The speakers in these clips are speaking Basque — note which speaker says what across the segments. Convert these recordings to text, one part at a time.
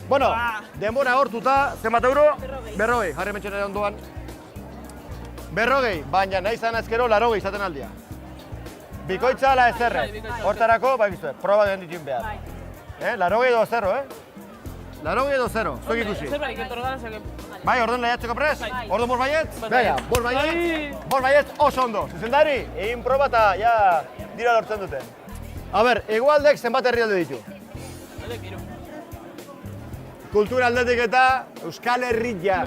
Speaker 1: Bueno, denbora hortuta, zenbat euro? 40, jarri mentxenera ondoan. 40, baina nahi zan ezkero 80 izaten aldia. Bikoitza ala ezerre. Hortarako, bai gizue, proba den ditun behar. 80 edo 0, 80 edo 0, zuek ikusi. Bai, orden lehiatzeko prez? Ordo bos baietz? Bega, bos baietz oso ondo. Zuzendari, egin proba eta ja dira lortzen duten. A ber, hegoaldek zenbat herrialde ditu? Kultura aldetik eta Euskal Herria.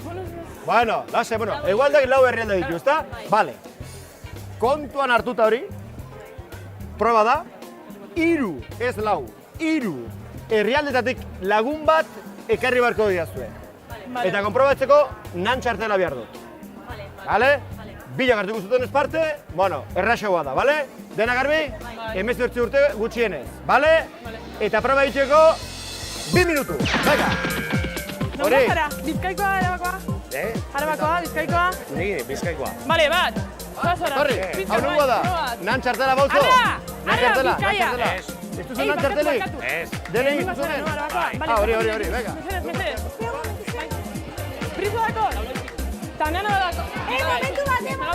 Speaker 1: Bueno, hegoaldek 4 herrialde ditu, ezta? Bale. Kontuan hartuta hori, proba da, 3, ez 4, 3 herrialdetatik lagun bat ekarri barko diazue. Eta konprobatzeko nan txartela behar dut. Bale? Bilak hartuko zuten ez parte, bueno, erraxagoa da, bale? Dena garbi? 18 urte gutxienez, bale? Eta proba egiteko 2 minutu, venga!
Speaker 2: Nongo zara? Bizkaikoa, Arabakoa? Arabakoa, Bizkaikoa?
Speaker 3: Nire, Bizkaikoa.
Speaker 2: Bale, bat!
Speaker 1: Torri, hau nungo da? Nan txartela bauzo? Nan txartela, nan txartela. Ez duzu nan txartelik?
Speaker 3: Ez.
Speaker 1: Dene egin zuzunen? Hori, venga.
Speaker 2: Prizo dako? Tanano dako? Momentu bat, ema!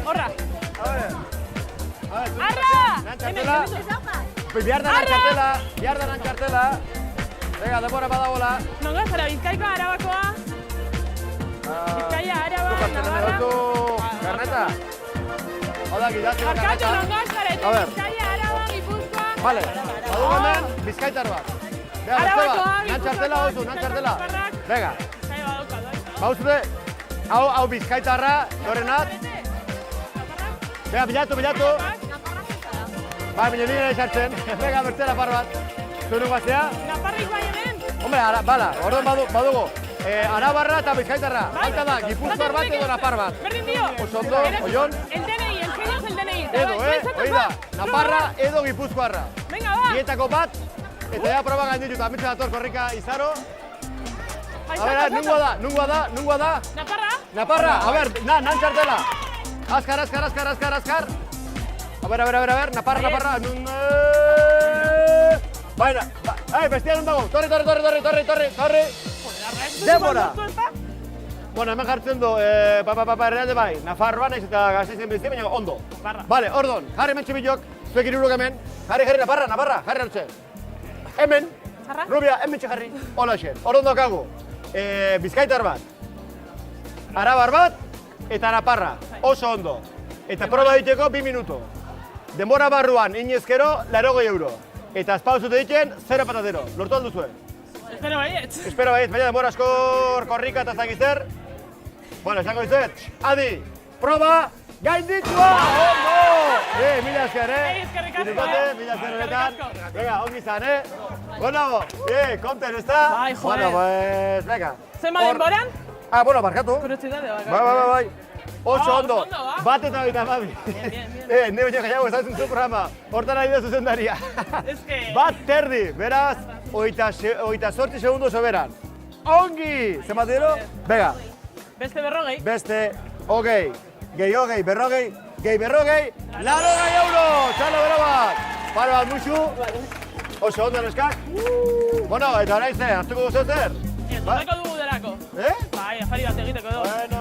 Speaker 2: Horra! Arra!
Speaker 1: Nan txartela? Bihar da nan txartela. Venga, denbora badagoela.
Speaker 2: Nongo zara, Bizkaikoa, Arabakoa? Bizkaia, Araba, Navarra...
Speaker 1: Garneta? Hau da, gidatzeko
Speaker 2: Arkatu,
Speaker 1: garneta.
Speaker 2: nongo zara, Bizkaia, Araba, Gipuzkoa...
Speaker 1: Vale, badu hemen, Bizkaitar bat.
Speaker 2: Arabakoa,
Speaker 1: nan txartela hauzu, nan txartela. Venga,
Speaker 2: Bizkaia badauka,
Speaker 1: bauzute, hau Bizkaitarra, norenat. Venga, bilatu. Ba, nire esartzen. Venga, bertzera par bat. Zuru guazea.
Speaker 2: Naparrik bai hemen?
Speaker 1: Hombre, bala, orduan badugu. Arabarra eta Bizkaitarra. Baita da, Gipuzkoar bat edo Napar bat.
Speaker 2: Berdin dio.
Speaker 1: Oso ondo, oion.
Speaker 2: El DNI, enseñas el DNI.
Speaker 1: Hoi da, Naparra edo Gipuzkoarra.
Speaker 2: Venga, va.
Speaker 1: Bietako bat, eta ja proba gainditu eta amitza dator korrika Izaro. A ver, nungoa da? Naparra, a ver, nan txartela. Azkar. A ver, Naparra. Baina, bestia non dago, torri. Denbora. Bueno, hemen jartzen du, errealde bai, Nafarroa naiz eta Gasteizen bizi, baina ondo. Bale, ordon, jarri mentxe bilok, zuek iruruk hemen. Jarri, Naparra, jarri hartze. Hemen, Rubia, hemen jarri, hola xer. Ordon dokagu, Bizkaitar bat, Arabar bat, eta Naparra, oso ondo. Eta proba egiteko 2 minutu. Denbora barruan, inezkero, 80 euro. Eta azpauzute ditzen, 0 patatero. Lortu alduzue? Espero baietz, baina denbora askor korrika eta zagizzer. Bueno, esango dizuet, adi, proba, gainditua! Ondo! Mila esker, Mila esker horretan. Venga, ongi zan, Bueno, konten, ez da?
Speaker 2: Bai, joder.
Speaker 1: Bueno, pues, venga.
Speaker 2: Zenba denboran?
Speaker 1: Bueno, barkatu.
Speaker 2: Kuriosidade bakarrik.
Speaker 1: Bai. Oso ondo.
Speaker 2: oso ondo, ba?
Speaker 1: Bat eta baita mabi.
Speaker 2: Bien.
Speaker 1: Ne baina jaiago ezatzen zu programa. Hortan ari da zuzendaria.
Speaker 2: Eske...
Speaker 1: Bat terdi, beraz, 28 segundu soberan. Ongi! Zenbat diro? Bega.
Speaker 2: Beste 40.
Speaker 1: Beste, hogei, gehi hogei, berrogei, gehi berrogei, 80 euro! Txalo bero bat! Paro bat musu. Oso ondo neskak. Bueno, eta orain ze, hartuko guztu zer?
Speaker 2: Totako dugu derako.
Speaker 1: Eh?
Speaker 2: Bai, afari bat egiteko edo.
Speaker 1: Bueno,